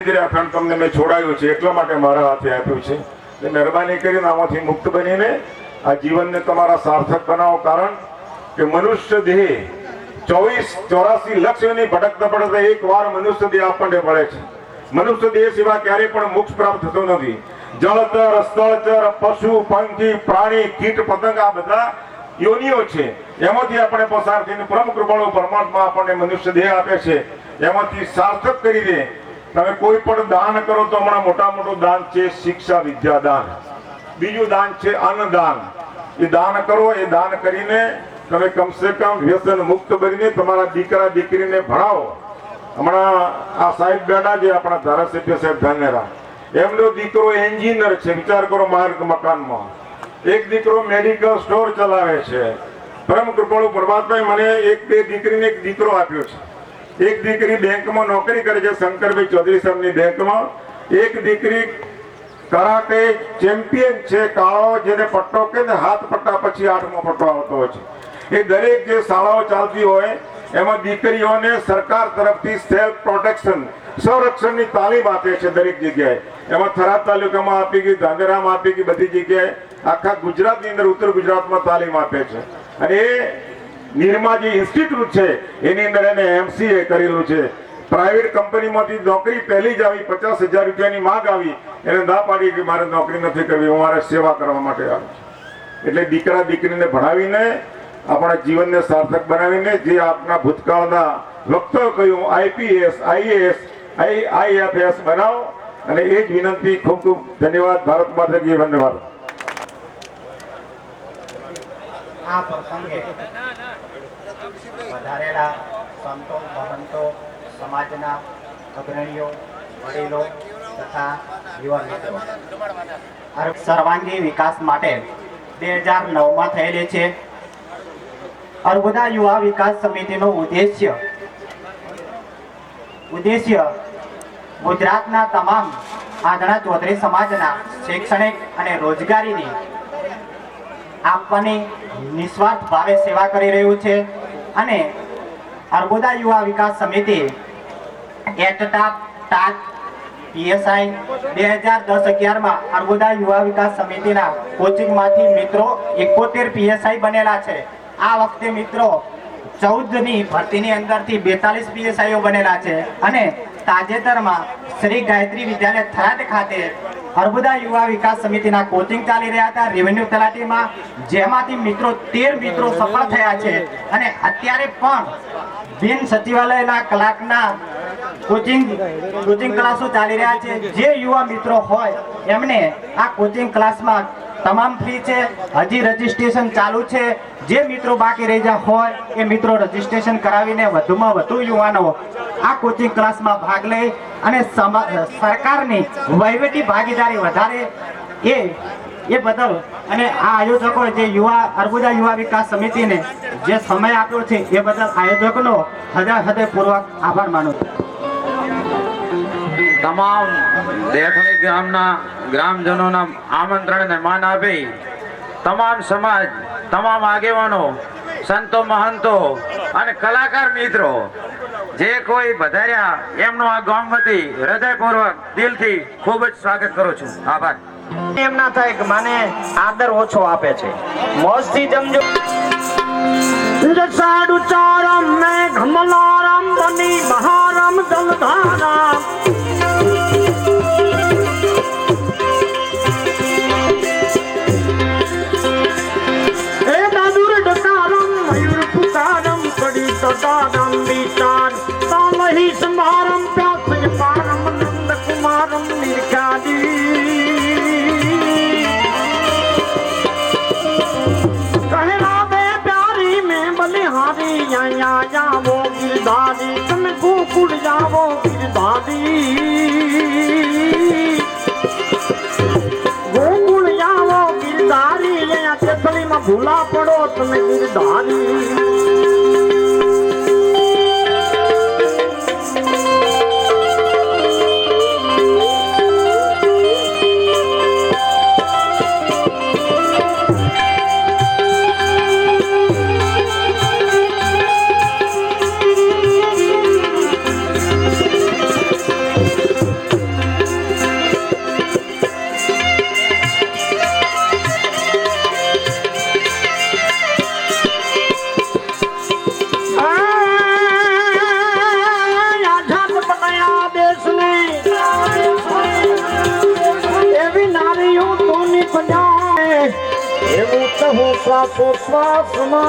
જ રહ્યા અખંડ તમને મેં છોડાયું છે એટલા માટે મારા હાથે આપ્યું છે. એટલે મહેરબાની કરીને આમાંથી મુક્ત બનીને આ જીવનને તમારા સાર્થક બનાવો. કારણ કે મનુષ્ય દેહ 84 લક્ષની ભટકતા પડતા એક વાર મનુષ્ય દેહ આપણને મળે છે. મનુષ્ય દેહ સિવાય ક્યારેય પણ મોક્ષ પ્રાપ્ત થતો નથી. જળચર, સ્થળચર, પશુ, પંખી, પ્રાણી, કીટ, પતંગ આ બધા યોનિઓ છે. એમાંથી આપણે પસાર થઈને પરમ કૃપાળુ પરમાત્મા આપણને મનુષ્ય દેહ આપે છે. એમાંથી સાર્થક કરીને તમે કોઈ પણ દાન કરો તો હમણાં મોટું દાન છે શિક્ષા વિદ્યા દાન. બીજું દાન છે અન્ન દાન. એ દાન કરો. એ દાન કરીને તમે કમસે કમ વ્યસન મુક્ત બનીને તમારા દીકરા દીકરીને ભણાવો. હમણાં આ સાહેબ બેઠા છે આપણા ધારાસભ્ય સાહેબ ધાનેરા, એમનો દીકરો એન્જિનિયર છે. વિચાર કરો, માર્ગ મકાનમાં. એક દીકરો મેડિકલ સ્ટોર ચલાવે છે. પરમ કૃપાળુ પરમાત્માએ મને એક બે દીકરીને એક દીકરો આપ્યો છે. એક દીકરી બેંકમાં નોકરી કરે છે, શંકરભાઈ ચૌધરી સાહેબની બેંકમાં. એક દીકરી કરાટે ચેમ્પિયન છે, કાળો, જેને પટ્ટો કે હાથ પટ્ટા પછી 8મો પટ્ટો આવતો હોય છે. એ દરેક જે શાળાઓ ચાલતી હોય એમાં દીકરીઓને સરકાર તરફથી સેલ્ફ પ્રોટેક્શન, સંરક્ષણની તાલીમ આપે છે દરેક જગ્યાએ. એમાં થરાદ તાલુકામાં આપી ગઈ, ધાંગધ્રામાં આપી ગઈ, બધી જગ્યાએ આખા ગુજરાતની અંદર, ઉત્તર ગુજરાતમાં તાલીમ આપે છે. અને એ નિરમા જે ઇન્સ્ટિટ્યૂટ છે એની અંદર એને MCA કરેલું છે. પ્રાઇવેટ કંપનીમાંથી નોકરી પહેલી જ આવી, 50,000 રૂપિયાની માંગ આવી, એને ના પાડી કે મારે નોકરી નથી કરવી, હું મારે સેવા કરવા માટે આવ્યો છું. એટલે દીકરા દીકરીને ભણાવીને આપણા જીવનને સાર્થક બનાવીને જે આપના ભૂતકાળના વક્તાઓ કહ્યું IPS, IAS, IFS બનાવો. અને એ જ વિનંતી. ખૂબ ખૂબ ધન્યવાદ. ભારત માતા કી વંદે માતરમ. આ પ્રસંગે વધારેલા સંતો, મહંતો, સમાજના અગ્રણીઓ, વડીલો તથા યુવા મિત્રો સર્વાંગી વિકાસ માટે 2009માં થયેલી છે. અર્બુદા યુવા વિકાસ સમિતિનો ઉદ્દેશ્ય ગુજરાતના તમામ આંધળા ચૌધરી સમાજના શૈક્ષણિક અને રોજગારીની આપવાની નિસ્વાર્થ ભાવે સેવા કરી રહ્યું છે. અને અર્બુદા યુવા વિકાસ સમિતિ ટાટ PSI 2010-11માં અર્બુદા યુવા વિકાસ સમિતિના કોચિંગમાંથી મિત્રો 71 PSI બનેલા છે. આ વખતે મિત્રો 14ની ભરતીની અંદરથી 42 PSIઓ બનેલા છે. અને તાજેતરમાં શ્રી ગાયત્રી વિદ્યાલય થરાદ ખાતે અર્બુદા યુવા વિકાસ સમિતિના કોચિંગ ચાલી રહ્યા હતા રેવન્યુ તલાટીમાં, જેમાંથી મિત્રો 13 મિત્રો સફળ થયા છે. અને અત્યારે પણ બિન સચિવાલયના કલાકના કોચિંગ ક્લાસો ચાલી રહ્યા છે. જે યુવા મિત્રો હોય એમને આ કોચિંગ ક્લાસમાં તમામ ફ્રી છે. હજી રજીસ્ટ્રેશન ચાલુ છે. જે મિત્રો બાકી રહી ગયા હોય એ મિત્રો રજીસ્ટ્રેશન કરાવીને વધુમાં વધુ યુવાનો આ કોચિંગ ક્લાસમાં ભાગ લે અને સરકારની વહીવટી ભાગીદારી વધારે એ બદલ અને આ આયોજકો જે અર્બુદા યુવા વિકાસ સમિતિને જે સમય આપ્યો છે એ બદલ આયોજકોનો હૃદયપૂર્વક આભાર માનું છું. તમામ દેખણી ગામના ગ્રામજનોના આમંત્રણને માન આપી તમામ સમાજ, તમામ આગેવાનો, સંતો, મહંતો અને કલાકાર મિત્રો જે કોઈ વધાર્યા એમનો આ ગામ વતી હૃદયપૂર્વક દિલથી ખૂબ જ સ્વાગત કરું છું. આભાર. એમ ના થાય કે મને આદર ઓછો આપે છે. મોજથી જમજો. સાડુ ચારમ મેં ઘમલારમ બની મહારમ જલધારા એ દાદુર ડકારમ મયુર પુકારમ કડી સદારમ વિચાર તાલહી સમારમ પ્યાસ પારમ નંદ કુમારમ નિર્ગાદી जावो गिरधारी तुम गोकुल जावो गिरधारी गोकुल जावो गिरधारी यहाँ चतली में भूला पड़ो तुम गिरधारी હું શ્વાસોશ્વાસમાં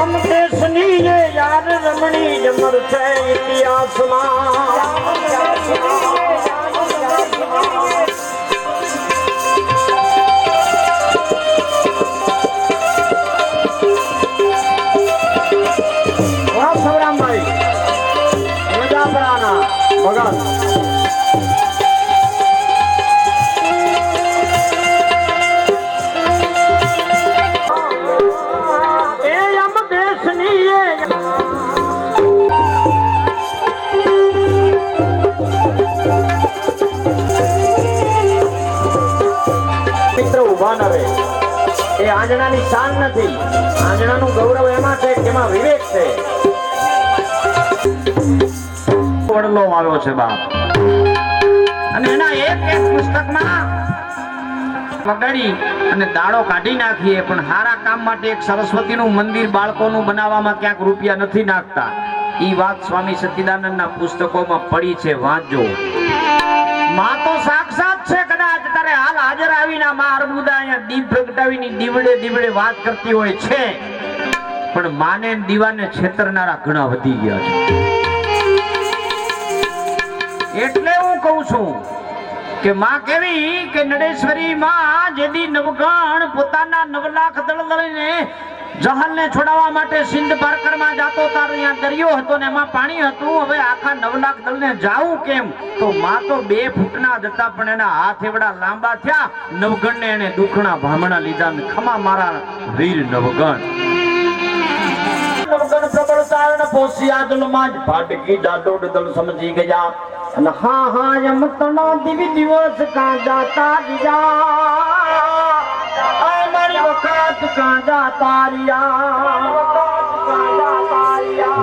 અમ દેશની એ યાર રમણી જમર છે ઇતિહાસમાં ભગવાન એ અમ દેશની મિત્ર ઉભા ન રહે એ આંજણાની શાન નથી. આંજણાનું ગૌરવ એમાં છે કે એમાં વિવેક છે. વડલો આવ્યો છે બાપ અને એના એક એક પુસ્તકમાં વગાડી અને દાડો કાઢી નાખીએ પણ સારા કામ માટે એક સરસ્વતીનું મંદિર બાળકોનું બનાવવામાં ક્યાંક રૂપિયા નથી નાખતા. ઈ વાત સ્વામી સચ્ચિદાનંદના પુસ્તકોમાં પડી છે, વાંચજો. માં તો સાક્ષાત છે. કદાચ તારે હાલ હાજર આવીને માં અર્બુદા અહીંયા દીપ પ્રગટાવીની દીવડે દીવડે વાત કરતી હોય છે પણ માને દીવાને છેતરનારા ઘણા વધી ગયા છે. એટલે હું કહું છું કે માં કેવી કે નડેશ્વરી માં જેદી નવગણ પોતાના 9 લાખ દળ લઈને જહાલને છોડાવવા માટે સિંધ પારકરમાં જાતો તાર અહીંયા દરિયો હતો ને એમાં પાણી હતું. હવે આખા 9 લાખ દળને જાવું કેમ? તો માં તો 2 ફૂટના જ હતા પણ એના હાથ એવડા લાંબા થયા. નવગણને એને દુખણા ભામણા લીધા ને ખમા મારા વીર નવગણ. નવગણ પ્રબળતા અને પોસિયા દળમાં જ ફાટકી ડાડોડ દળ સમજી ગયા અને હા હા એમ તણા દિવી દિવસ કાંજા તારિયા અમારી વખત કાંજા તારિયા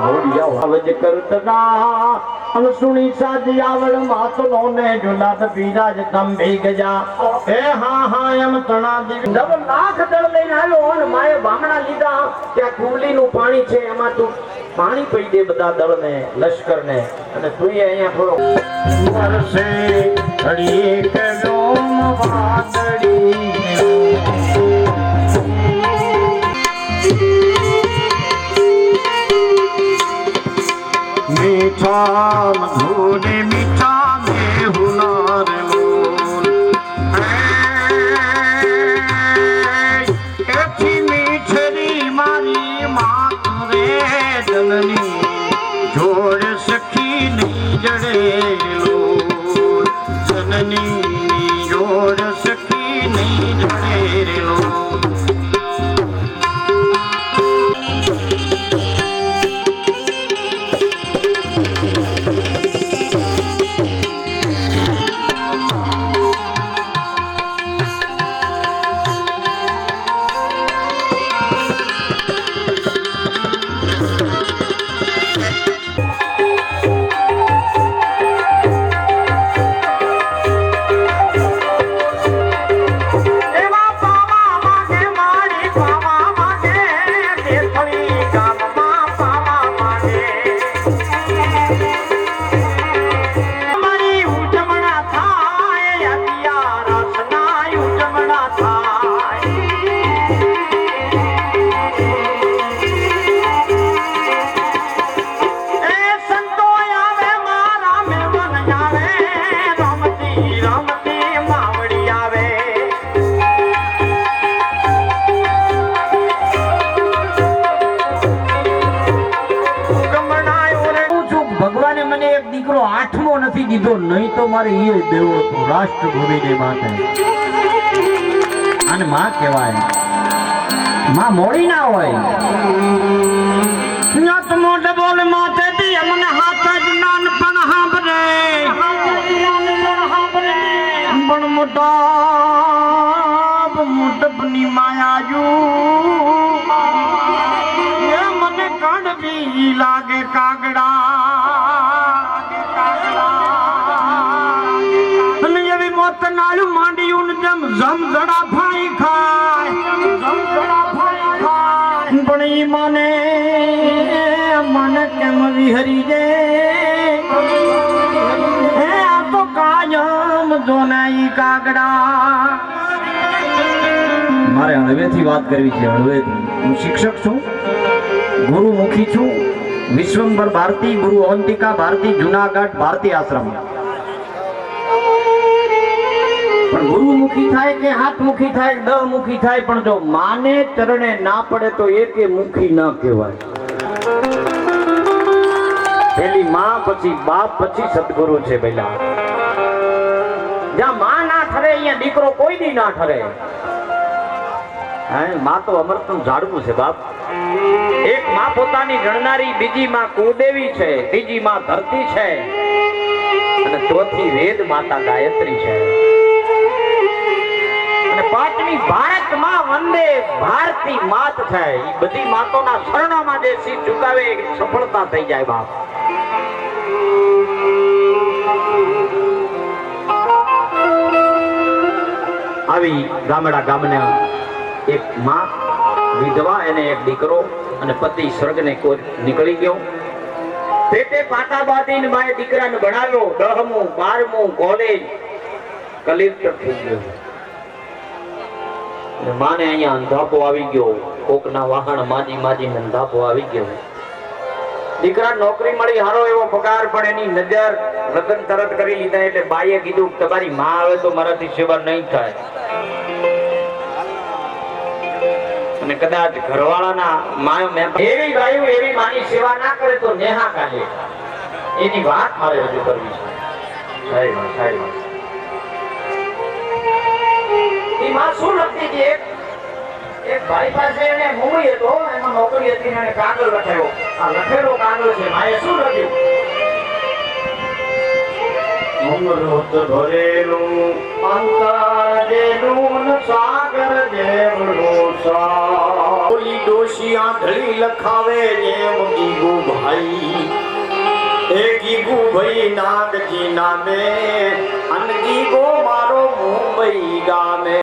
હોડિયા આવજ કરતના અન સુણી સાજી આવડ માતનો ને જુલાદ પીરાજ તંભી ગયા. હે હા હા એમ તણા દિવી 9 લાખ દળ લઈને આવ્યો અને માએ બામણા લીધા. ત્યાં કુંડલીનું પાણી છે એમાં તું પાણી પી દે બધા દળને લશ્કરને અને તું અહીંયા થોડો વરસે ઘડી કે ડોમ વાદળી મીઠા મધુને મીઠા મે હુનાર લોલ એથી મીઠરી મારી માત રે જનની જોડ સખી નહીં જડે લોલ જનની જોડ સખી નહીં જડે લોલ. દીકરો 8મો નથી દીધો, નહીં તો મારે એ દેવો હતો રાષ્ટ્રભૂમિને માટે. અને માં કહેવાય, માં મોડી ના હોય. નત મોઢ બોલ માથે દી અમને હાથ જ નાનપણ હાંભરે પણ મોટા મોટપની માયાયું મને કડવી લાગે કાગડા. નાળું માંડ્યું જમ જમ જડા ફાઈ ખાય પણ ઈ મને કેમ વિહરી જે હે આ તો કાયમ સમજો નહીં કાગડા. મારે હળવેથી વાત કરવી છે, હળવેથી. હું શિક્ષક છું, ગુરુમુખી છું, વિશ્વંભર ભારતી, ગુરુ અવંતિકા ભારતી, જુનાગઢ ભારતી આશ્રમ. પણ ગુરુમુખી થાય કે હાથમુખી થાય, દહમુખી થાય, પણ જો માને ચરણે ના પડે તો એકે મુખી ના કહેવાય. પેલી માં, પછી બાપ, પછી સદગુરુ છે. પેલા જ્યાં માં ના ઠરે અહીંયા દીકરો કોઈ દી ના ઠરે. માં તો અમૃતનું ઝાડવું છે બાપ. એક માં પોતાની ગણનારી, બીજી માં કુળદેવી છે, ત્રીજી માં ધરતી છે, અને ચોથી વેદ માતા ગાયત્રી છે, અને પાંચમી ભારત માં વંદે ભારતી માત છે. એ બધી માતોના શરણોમાં જે શીશ ઝુકાવે એ સફળતા થઈ જાય બાપ. આવી ગામડા ગામના એક માં વિધવા, એને એક દીકરો, અને પતિ સ્વર્ગને નીકળી ગયો. પેટે પાટા બાંધીને માએ દીકરાને ભણાવ્યો. 10મું 12મું કોલેજ, કલેક્ટર થઈ ગયો. માને અહીંયા અંધાપો આવી ગયો. કોકના વાહન માજી માજીને અંધાપો આવી ગયો. દીકરા નોકરી મળી, હારો એવો પગાર, પણ એની નજર લગ્ન તરત કરી લીધા. એટલે બાઈએ કીધું તમારી માં આવે તો મારાથી સેવા નહીં થાય, અને કદાચ ઘરવાળાના માં એવી ગાયું એવી માની સેવા ના કરે તો નેહા કાઢે. એની વાત મારે રજૂ કરવી છે. એ માં શું લખતી હતી? એક ભાઈ પાસે એને મુંબઈ હતો, એમાં નોકરી હતી, એને કાગળ લખાયો. આ લખેલો કાગળ છે. માએ શું લખ્યું? અમૃત ભરેલું અંતર જેનું સાગર જેવડું સા. ઓલી ડોશી આંધળી લખાવે જેમ ગીગુ ભાઈ. એ ગીગુ ભાઈ નાગજી નામે, અન ગીગો મારો મુંબઈ ગામે.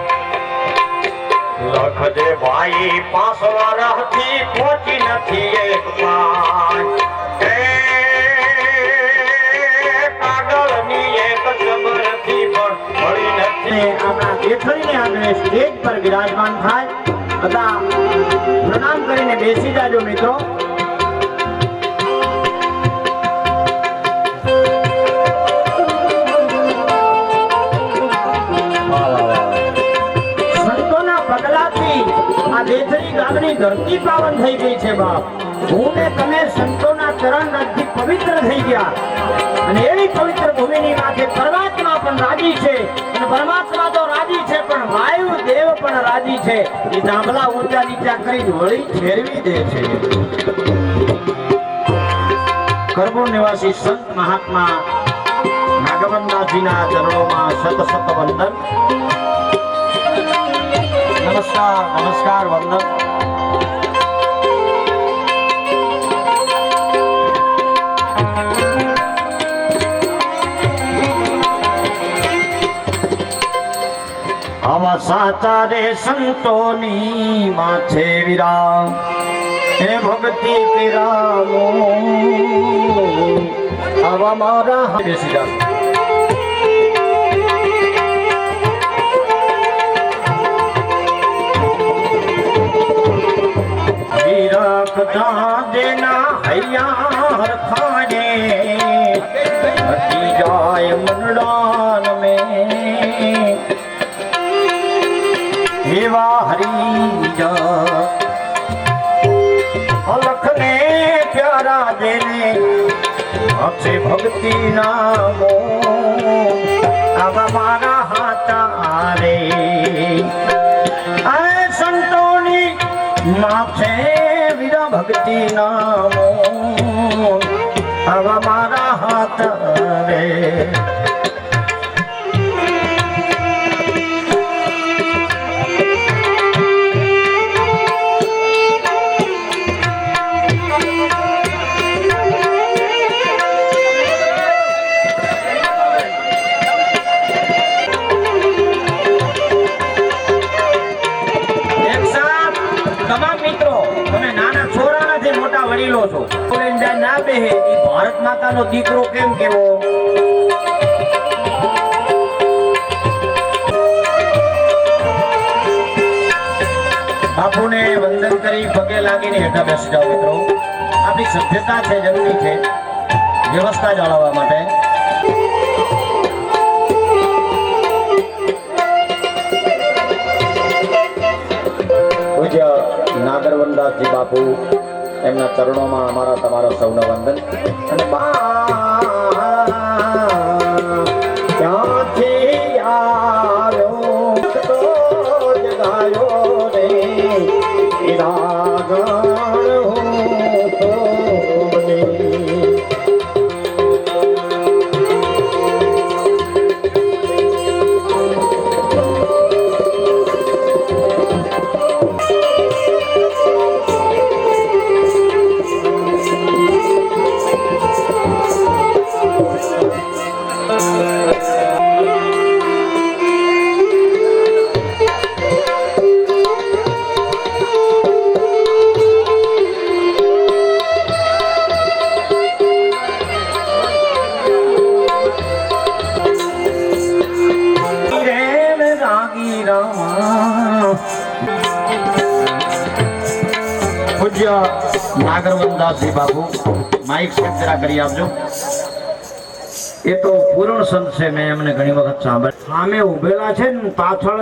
લખજે ભાઈ 5 વર્ષથી પહોંચી નથી એક પાન. આપણા દેઠળીને આગળ સ્ટેજ પર વિરાજમાન થાય. બધા પ્રણામ કરીને બેસી જાજો મિત્રો. સંતોના પગલાથી આ દેઠળી ગામની ધરતી પાવન થઈ ગઈ છે બાપ. હું ને તમે સંતોના ચરણ રજથી પવિત્ર થઈ ગયા, અને એવી પવિત્ર ભૂમિની માથે પરમાત્મા પણ રાજી છે. અને પરમાત્મા તો રાજી છે, પણ વાયુ દેવ પણ રાજી છે. એ જાંબલા ઊંચા નીચા કરી વળી ફેરવી દે છે. કરમૂળ નિવાસી સંત મહાત્મા નાગવંદાજીના ચરણોમાં શત શત વંદન. નમસ્કાર, નમસ્કાર, વંદન. આવા સાચા રે સંતોની માથે વિરામ, હે ભક્તિ વિરામો. આવા મારા બેસી જા. વિરખતા દેના હૈયા હરખાને, હટી જાય મંડાન મેં. એવા હરિજા અલખને પ્યારા દેને, અક્ષય ભક્તિ નામો. આવા મારા હાથા રે આ સંતોની માથે વિરા ભક્તિ નામો. આવા મારા હાથા રે. વડીલો છો, ના બેહે એ ભારત માતાનો દીકરો કેમ કેવો? ફરી પગે લાગીને હેઠા બેસી જાઓ મિત્રો. આપણી સભ્યતા છે, જરૂરી છે વ્યવસ્થા જાળવવા માટે. પૂજ્ય નાગરવનદાસજી બાપુ, એમના ચરણોમાં અમારા તમારા સૌના વંદન. અને ક્યાંથી આવ્યો તો જગાયો રે રાગણ હું તો બને. પૂજ્ય નાગરવનદાસજી બાપુ, માઇક સેટ જરા કરી આપજો. એ તો પૂર્ણ સંત છે, મેં એમને ઘણી વખત સાંભળ્યા. સામે ઉભેલા છે ને પાછળ